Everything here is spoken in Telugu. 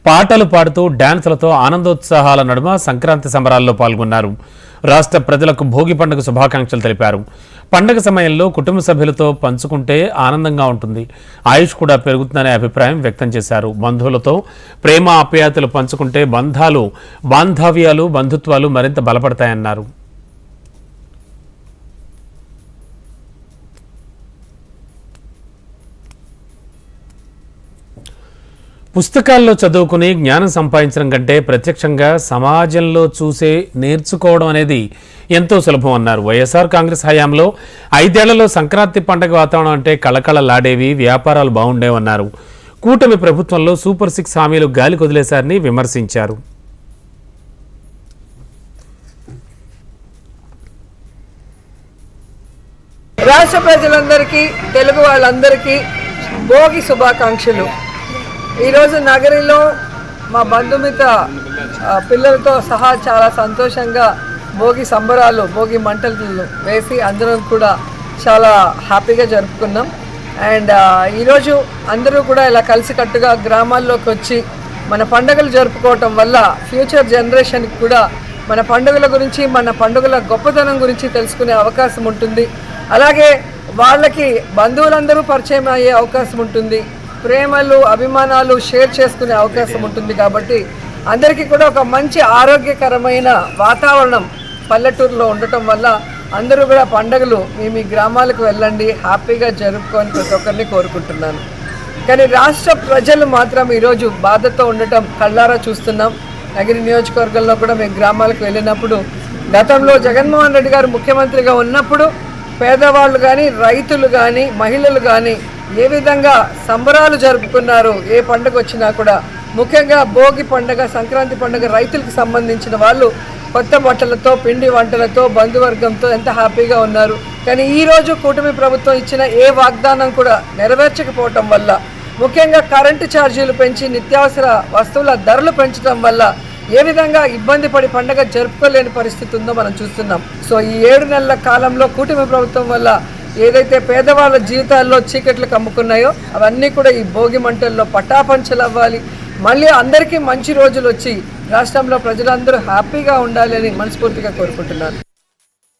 పాటలు పాడుతూ డాన్సులతో ఆనందోత్సాహాల నడుమ సంక్రాంతి సంబరాల్లో పాల్గొన్నారు. రాష్ట్ర ప్రజలకు భోగి పండుగ శుభాకాంక్షలు తెలిపారు. పండుగ సమయంలో కుటుంబ సభ్యులతో పంచుకుంటే ఆనందంగా ఉంటుంది, ఆయుష్ కూడా పెరుగుతుందనే అభిప్రాయం వ్యక్తం చేశారు. బంధువులతో ప్రేమ ఆప్యాయతలు పంచుకుంటే బాంధవ్యాలు బంధుత్వాలు మరింత బలపడతాయన్నారు. పుస్తకాల్లో చదువుకుని జ్ఞానం సంపాదించడం కంటే ప్రత్యక్షంగా సమాజంలో చూసే నేర్చుకోవడం అనేది ఎంతో సులభం అన్నారు. వైఎస్ఆర్ కాంగ్రెస్ హయాంలో 5 ఏళ్లలో సంక్రాంతి పండుగ వాతావరణం అంటే కళకళలాడేవి, వ్యాపారాలు బాగుండేవన్నారు. కూటమి ప్రభుత్వంలో సూపర్ 6 హామీలు గాలి కొదిలేశారని విమర్శించారు. రాష్ట్ర ప్రజలందరికీ, తెలుగు వాళ్ళందరికీ భోగి శుభాకాంక్షలు. ఈరోజు నగరిలో మా బంధుమిత్ర పిల్లలతో సహా చాలా సంతోషంగా భోగి సంబరాలు, భోగి మంటలు వేసి అందరం కూడా చాలా హ్యాపీగా జరుపుకున్నాం. అండ్ ఈరోజు అందరూ కూడా ఇలా కలిసికట్టుగా గ్రామాల్లోకి వచ్చి మన పండుగలు జరుపుకోవటం వల్ల ఫ్యూచర్ జనరేషన్కి కూడా మన పండుగల గురించి, మన పండుగల గొప్పతనం గురించి తెలుసుకునే అవకాశం ఉంటుంది. అలాగే వాళ్ళకి బంధువులందరూ పరిచయం అయ్యే అవకాశం ఉంటుంది, ప్రేమలు అభిమానాలు షేర్ చేసుకునే అవకాశం ఉంటుంది. కాబట్టి అందరికీ కూడా ఒక మంచి ఆరోగ్యకరమైన వాతావరణం పల్లెటూరులో ఉండటం వల్ల అందరూ కూడా పండుగలు మీ గ్రామాలకు వెళ్ళండి, హ్యాపీగా జరుపుకొని ప్రతి ఒక్కరిని కోరుకుంటున్నాను. కానీ రాష్ట్ర ప్రజలు మాత్రం ఈరోజు బాధతో ఉండటం కళ్ళారా చూస్తున్నాం. నగిరి నియోజకవర్గంలో కూడా మేము గ్రామాలకు వెళ్ళినప్పుడు గతంలో జగన్మోహన్ రెడ్డి గారు ముఖ్యమంత్రిగా ఉన్నప్పుడు పేదవాళ్ళు కానీ, రైతులు కానీ, మహిళలు కానీ ఏ విధంగా సంబరాలు జరుపుకున్నారు. ఏ పండుగ వచ్చినా కూడా, ముఖ్యంగా భోగి పండుగ, సంక్రాంతి పండుగ రైతులకు సంబంధించిన వాళ్ళు కొత్త బట్టలతో, పిండి వంటలతో, బంధువర్గంతో ఎంత హ్యాపీగా ఉన్నారు. కానీ ఈరోజు కూటమి ప్రభుత్వం ఇచ్చిన ఏ వాగ్దానం కూడా నెరవేర్చకపోవటం వల్ల, ముఖ్యంగా కరెంటు ఛార్జీలు పెంచి నిత్యావసర వస్తువుల ధరలు పెంచడం వల్ల ఏ విధంగా ఇబ్బంది పడి పండుగ జరుపుకోలేని పరిస్థితి ఉందో మనం చూస్తున్నాం. సో ఈ 7 నెలల కాలంలో కూటమి ప్రభుత్వం వల్ల ఏదైతే పేదవాళ్ళ జీవితాల్లో చీకట్లు కమ్ముకున్నాయో అవన్నీ కూడా ఈ భోగి మంటల్లో పటాపంచలు అవ్వాలి. మళ్ళీ అందరికీ మంచి రోజులు వచ్చి రాష్ట్రంలో ప్రజలందరూ హ్యాపీగా ఉండాలని మనస్ఫూర్తిగా కోరుకుంటున్నాను.